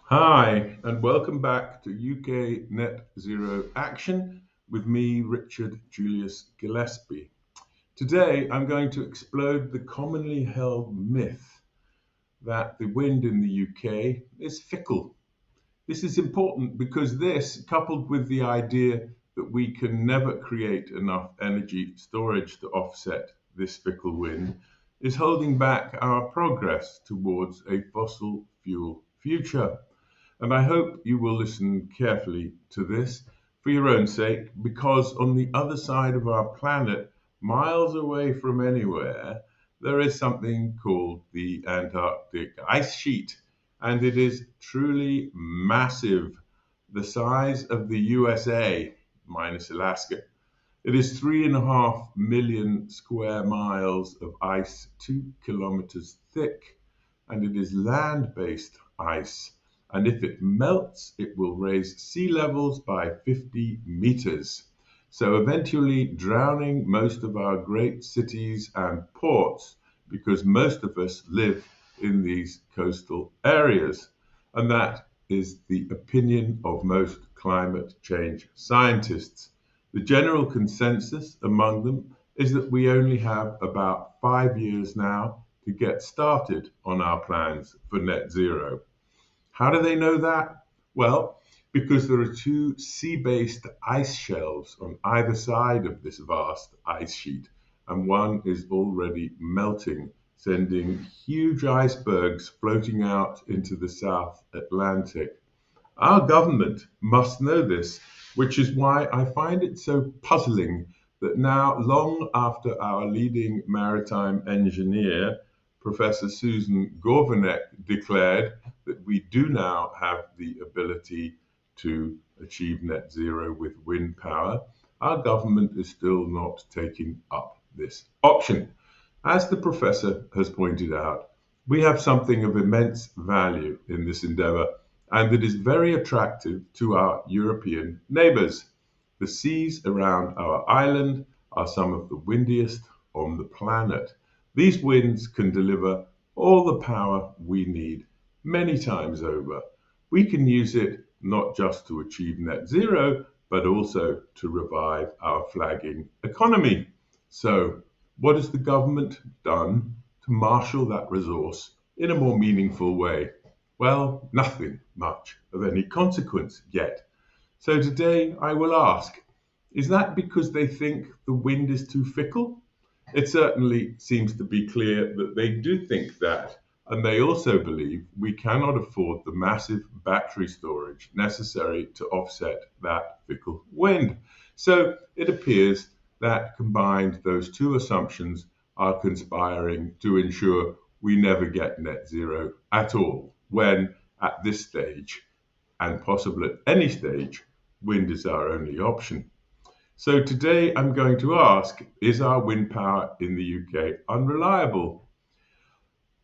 Hi, and welcome back to UK Net Zero Action with me, Richard Julius Gillespie. Today, I'm going to explode the commonly held myth that the wind in the UK is fickle. This is important because this, coupled with the idea that we can never create enough energy storage to offset this fickle wind, is holding back our progress towards a fossil fuel future. And I hope you will listen carefully to this for your own sake, because on the other side of our planet, miles away from anywhere, there is something called the Antarctic ice sheet. And it is truly massive, the size of the USA minus Alaska. It is 3.5 million square miles of ice, 2 kilometers thick, and it is land based ice. And if it melts, it will raise sea levels by 50 meters. So eventually drowning most of our great cities and ports because most of us live in these coastal areas. And that is the opinion of most climate change scientists. The general consensus among them is that we only have about 5 years now to get started on our plans for net zero. How do they know that? Well, because there are two sea-based ice shelves on either side of this vast ice sheet, and one is already melting, sending huge icebergs floating out into the South Atlantic. Our government must know this, which is why I find it so puzzling that now, long after our leading maritime engineer, Professor Susan Gorvanek, declared that we do now have the ability to achieve net zero with wind power, our government is still not taking up this option. As the professor has pointed out, we have something of immense value in this endeavour, and it is very attractive to our European neighbours. The seas around our island are some of the windiest on the planet. These winds can deliver all the power we need many times over. We can use it not just to achieve net zero, but also to revive our flagging economy. So, what has the government done to marshal that resource in a more meaningful way? Well, nothing much of any consequence yet. So today I will ask, is that because they think the wind is too fickle? It certainly seems to be clear that they do think that, and they also believe we cannot afford the massive battery storage necessary to offset that fickle wind. So it appears that combined, those two assumptions are conspiring to ensure we never get net zero at all, when at this stage, and possibly at any stage, wind is our only option. So today I'm going to ask, is our wind power in the UK unreliable?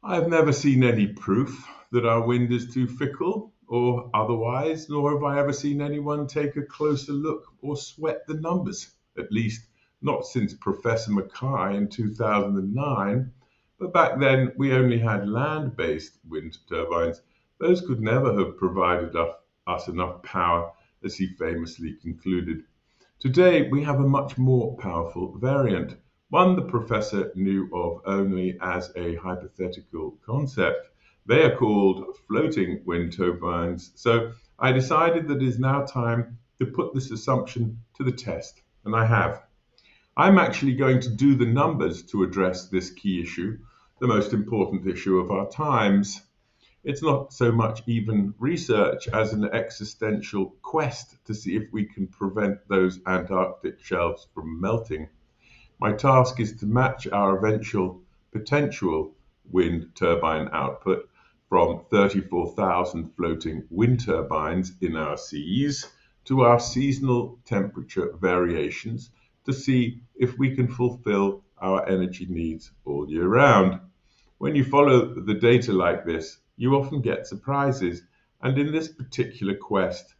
I've never seen any proof that our wind is too fickle or otherwise, nor have I ever seen anyone take a closer look or sweat the numbers, at least not since Professor Mackay in 2009. But back then we only had land based wind turbines. Those could never have provided us enough power, as he famously concluded. Today we have a much more powerful variant, one the professor knew of only as a hypothetical concept. They are called floating wind turbines. So I decided that it is now time to put this assumption to the test, and I have. I'm actually going to do the numbers to address this key issue, the most important issue of our times. It's not so much even research as an existential quest to see if we can prevent those Antarctic shelves from melting. My task is to match our eventual potential wind turbine output from 34,000 floating wind turbines in our seas to our seasonal temperature variations to see if we can fulfill our energy needs all year round. When you follow the data like this, you often get surprises. And in this particular quest,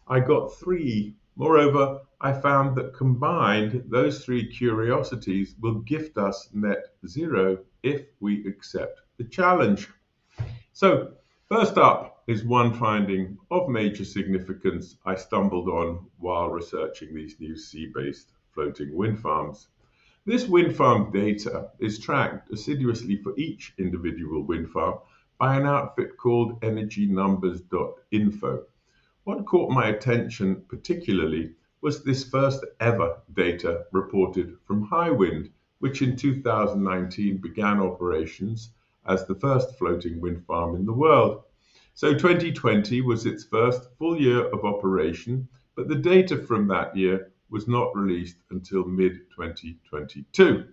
I got three. Moreover, I found that combined, those three curiosities will gift us net zero if we accept the challenge. So, First up is one finding of major significance I stumbled on while researching these new sea-based floating wind farms. This wind farm data is tracked assiduously for each individual wind farm by an outfit called energynumbers.info. What caught my attention particularly was this first ever data reported from Hywind, which in 2019 began operations as the first floating wind farm in the world. So 2020 was its first full year of operation, but the data from that year was not released until mid 2022.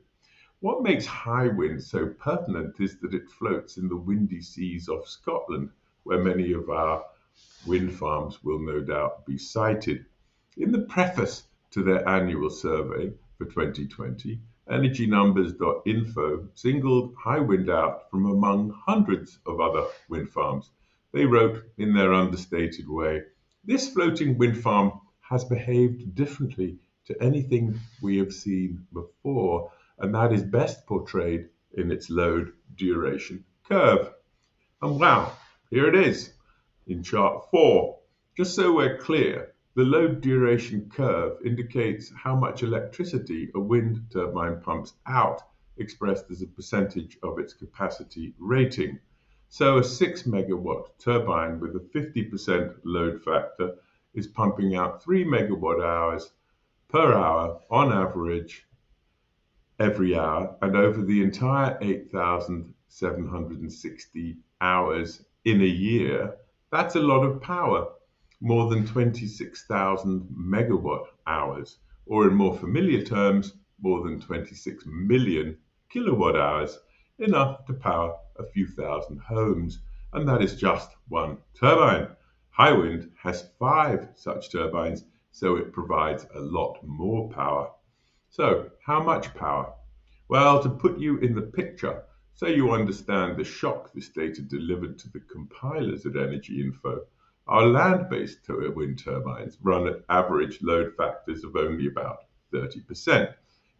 What makes Hywind so pertinent is that it floats in the windy seas off Scotland, where many of our wind farms will no doubt be sited. In the preface to their annual survey for 2020, energynumbers.info singled Hywind out from among hundreds of other wind farms. They wrote in their understated way, "This floating wind farm has behaved differently to anything we have seen before, and that is best portrayed in its load duration curve." And wow, here it is in chart 4. Just so we're clear, the load duration curve indicates how much electricity a wind turbine pumps out, expressed as a percentage of its capacity rating. So a 6 megawatt turbine with a 50% load factor is pumping out 3 megawatt hours per hour on average every hour and over the entire 8,760 hours in a year. That's a lot of power, more than 26,000 megawatt hours, or in more familiar terms, more than 26 million kilowatt hours, enough to power a few thousand homes. And that is just one turbine. Hywind has 5 such turbines, so it provides a lot more power. So, how much power? Well, to put you in the picture, so you understand the shock this data delivered to the compilers at Energy Info, our land-based wind turbines run at average load factors of only about 30%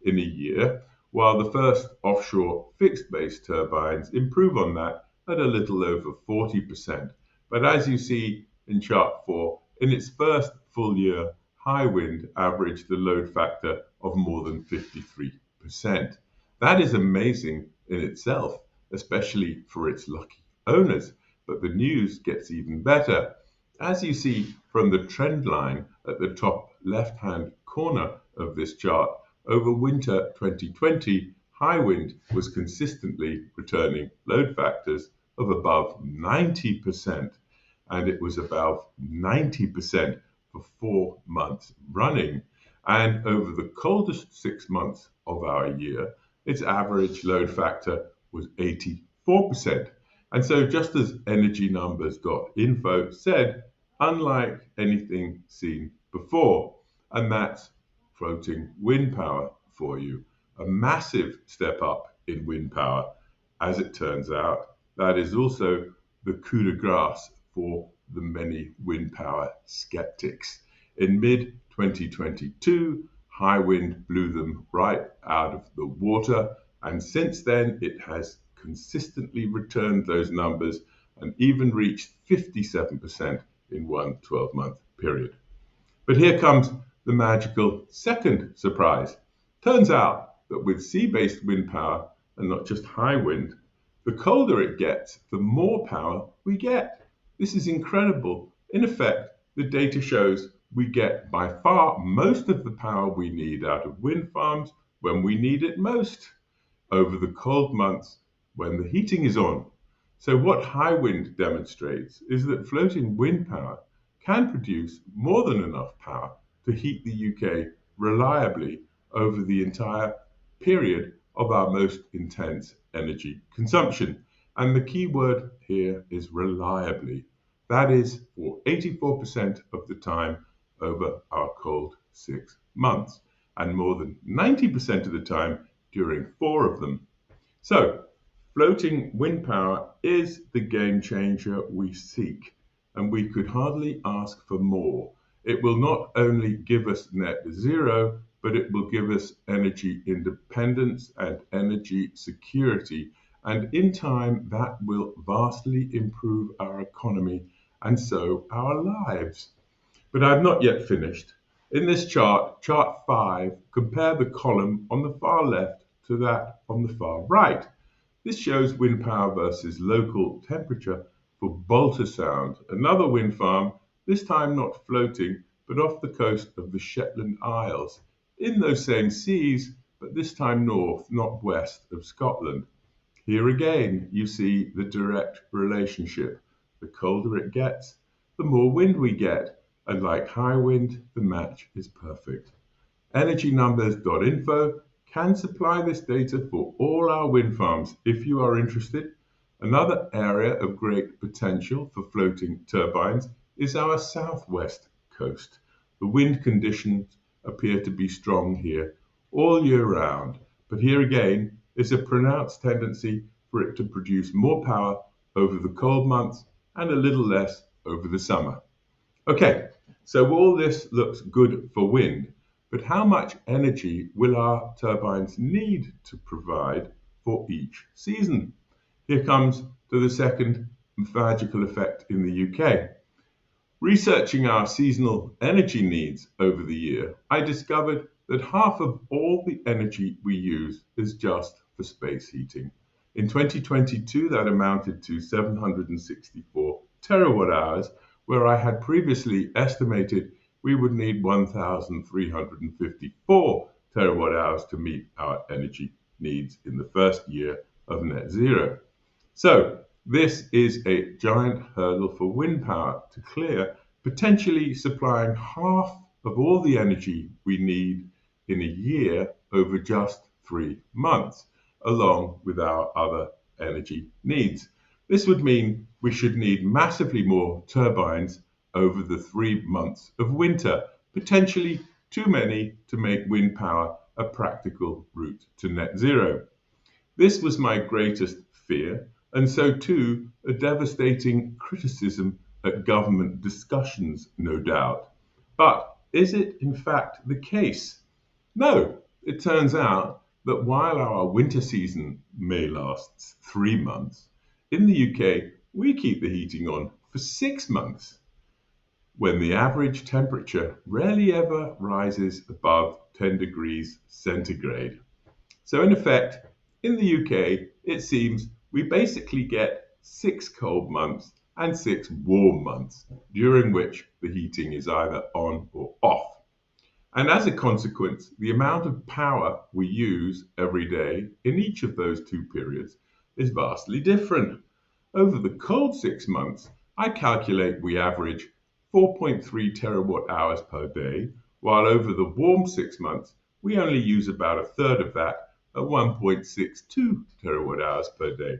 in a year, while the first offshore fixed-base turbines improve on that at a little over 40%. But as you see in chart 4, in its first full year, Hywind averaged a load factor of more than 53%. That is amazing in itself, especially for its lucky owners. But the news gets even better. As you see from the trend line at the top left-hand corner of this chart, over winter 2020, Hywind was consistently returning load factors of above 90%, and it was above 90% for 4 months running. And over the coldest 6 months of our year, its average load factor was 84%. And so, just as energynumbers.info said, unlike anything seen before, and that's floating wind power for you. A massive step up in wind power. As it turns out, that is also the coup de grace for the many wind power skeptics. In mid 2022, Hywind blew them right out of the water, and since then it has consistently returned those numbers and even reached 57% in one 12-month period. But here comes the magical second surprise. Turns out that with sea-based wind power, and not just Hywind, the colder it gets, the more power we get. This is incredible. In effect, the data shows we get by far most of the power we need out of wind farms when we need it most, over the cold months when the heating is on. So what Hywind demonstrates is that floating wind power can produce more than enough power to heat the UK reliably over the entire period of our most intense energy consumption. And the key word here is reliably. That is for 84% of the time over our cold 6 months, and more than 90% of the time during 4 of them. So, floating wind power is the game changer we seek, and we could hardly ask for more. It will not only give us net zero, but it will give us energy independence and energy security. and in time that will vastly improve our economy and so our lives. But I've not yet finished. In this chart, chart 5, compare the column on the far left to that on the far right. This shows wind power versus local temperature for Bolter Sound, another wind farm, this time not floating, but off the coast of the Shetland Isles, in those same seas, but this time north, not west of Scotland. Here again, you see the direct relationship. The colder it gets, the more wind we get, and like Hywind, the match is perfect. Energynumbers.info can supply this data for all our wind farms if you are interested. Another area of great potential for floating turbines is our southwest coast. The wind conditions appear to be strong here all year round, but here again is a pronounced tendency for it to produce more power over the cold months and a little less over the summer. Okay, so all this looks good for wind, but how much energy will our turbines need to provide for each season? Here comes to the second magical effect in the UK. Researching our seasonal energy needs over the year, I discovered that half of all the energy we use is just for space heating. In 2022, that amounted to 764 terawatt hours, where I had previously estimated we would need 1,354 terawatt hours to meet our energy needs in the first year of net zero. So, this is a giant hurdle for wind power to clear, potentially supplying half of all the energy we need in a year over just 3 months, along with our other energy needs. This would mean we should need massively more turbines over the 3 months of winter, potentially too many to make wind power a practical route to net zero. This was my greatest fear, and so too a devastating criticism at government discussions, no doubt. But is it in fact the case? No, it turns out that while our winter season may last 3 months, in the UK we keep the heating on for 6 months, when the average temperature rarely ever rises above 10 degrees centigrade. So in effect, in the UK, it seems we basically get 6 cold months and 6 warm months, during which the heating is either on or off. And as a consequence, the amount of power we use every day in each of those 2 periods is vastly different. Over the cold 6 months, I calculate we average 4.3 terawatt hours per day, while over the warm 6 months, we only use about a third of that at 1.62 terawatt hours per day.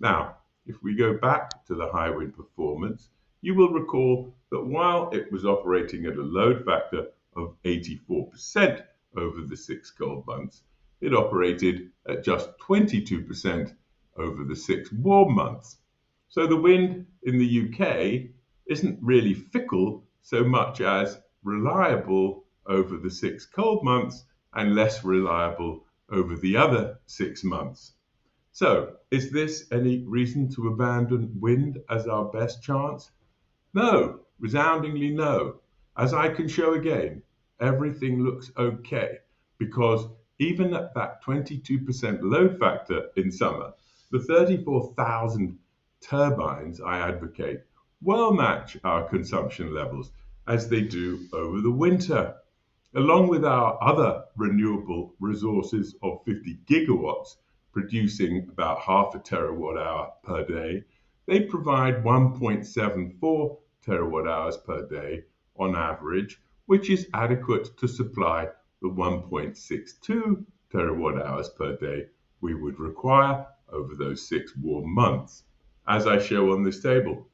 Now, if we go back to the Hywind performance, you will recall that while it was operating at a load factor of 84% over the 6 cold months, it operated at just 22% over the 6 warm months. So the wind in the UK isn't really fickle so much as reliable over the 6 cold months and less reliable over the other 6 months. So, is this any reason to abandon wind as our best chance? No, resoundingly no. As I can show again, everything looks okay because even at that 22% load factor in summer, the 34,000 turbines I advocate well match our consumption levels as they do over the winter. Along with our other renewable resources of 50 gigawatts, producing about half a terawatt hour per day, they provide 1.74 terawatt hours per day on average, which is adequate to supply the 1.62 terawatt hours per day we would require over those 6 warm months, as I show on this table.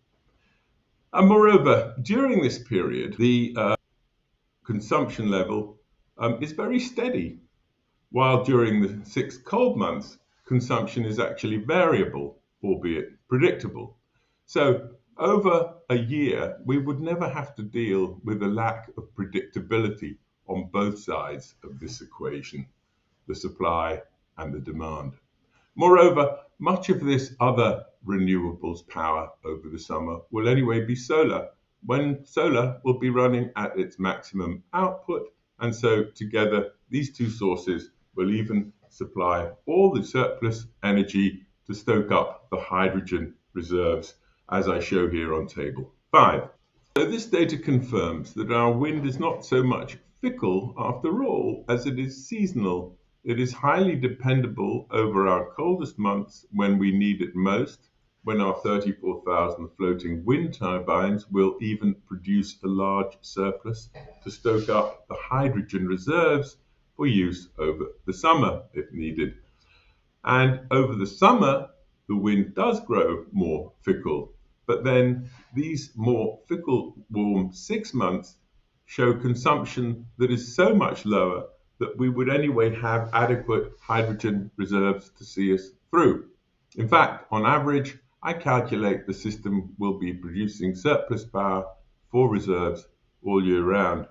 And moreover, during this period, the consumption level is very steady, while during the 6 cold months, consumption is actually variable, albeit predictable. So over a year, we would never have to deal with a lack of predictability on both sides of this equation, the supply and the demand. Moreover, much of this other renewables power over the summer will anyway be solar, when solar will be running at its maximum output. And so together, these two sources will even supply all the surplus energy to stoke up the hydrogen reserves, as I show here on table 5. So this data confirms that our wind is not so much fickle after all as it is seasonal. It is highly dependable over our coldest months when we need it most, when our 34,000 floating wind turbines will even produce a large surplus to stoke up the hydrogen reserves for use over the summer if needed. And over the summer, the wind does grow more fickle. But then these more fickle, warm 6 months show consumption that is so much lower that we would anyway have adequate hydrogen reserves to see us through. In fact, on average, I calculate the system will be producing surplus power for reserves all year round.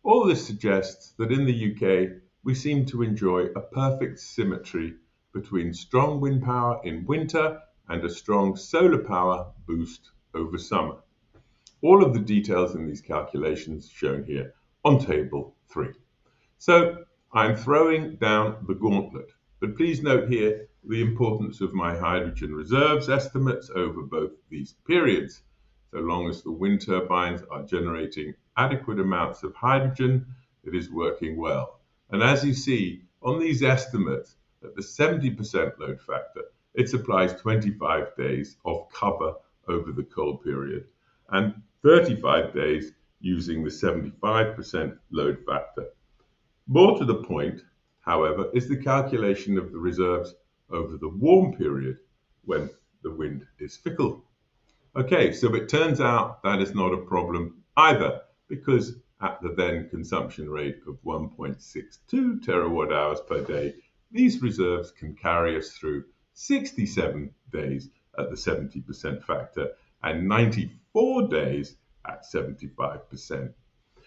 All this suggests that in the UK, we seem to enjoy a perfect symmetry between strong wind power in winter and a strong solar power boost over summer. All of the details in these calculations shown here on table 3. So I'm throwing down the gauntlet, but please note here the importance of my hydrogen reserves estimates over both these periods. So long as the wind turbines are generating adequate amounts of hydrogen, it is working well. And as you see on these estimates, at the 70% load factor, it supplies 25 days of cover over the cold period and 35 days using the 75% load factor. More to the point, however, is the calculation of the reserves over the warm period when the wind is fickle. Okay, so it turns out that is not a problem either, because at the then consumption rate of 1.62 terawatt hours per day, these reserves can carry us through 67 days at the 70% factor and 94 days at 75%.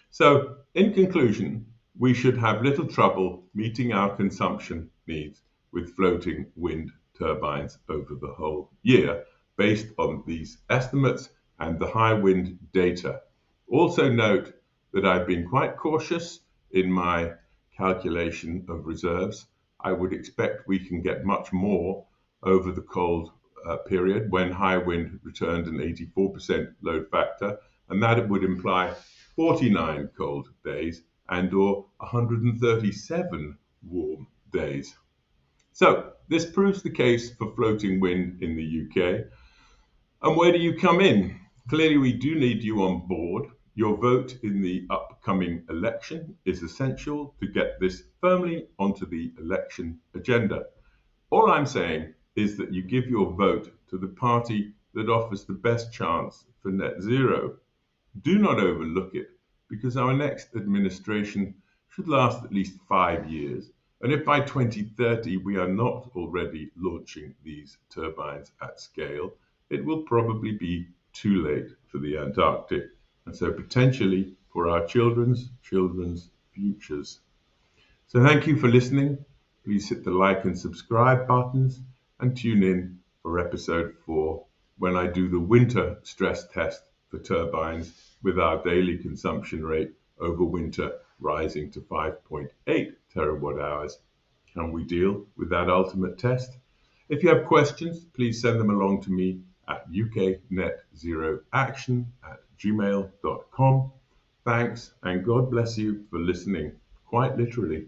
So, in conclusion, we should have little trouble meeting our consumption needs with floating wind turbines over the whole year, based on these estimates and the Hywind data. Also note that I've been quite cautious in my calculation of reserves. I would expect we can get much more over the cold period when Hywind returned an 84% load factor, and that it would imply 49 cold days and or 137 warm days. So this proves the case for floating wind in the UK. And where do you come in? Clearly, we do need you on board. Your vote in the upcoming election is essential to get this firmly onto the election agenda. All I'm saying is that you give your vote to the party that offers the best chance for net zero. Do not overlook it, because our next administration should last at least 5 years. And if by 2030 we are not already launching these turbines at scale, it will probably be too late for the Antarctic, and so potentially for our children's futures. So thank you for listening. Please hit the like and subscribe buttons and tune in for episode 4 when I do the winter stress test for turbines with our daily consumption rate over winter rising to 5.8 terawatt hours. Can we deal with that ultimate test? If you have questions, please send them along to me at uknetzeroaction@gmail.com. Thanks, and God bless you for listening, quite literally.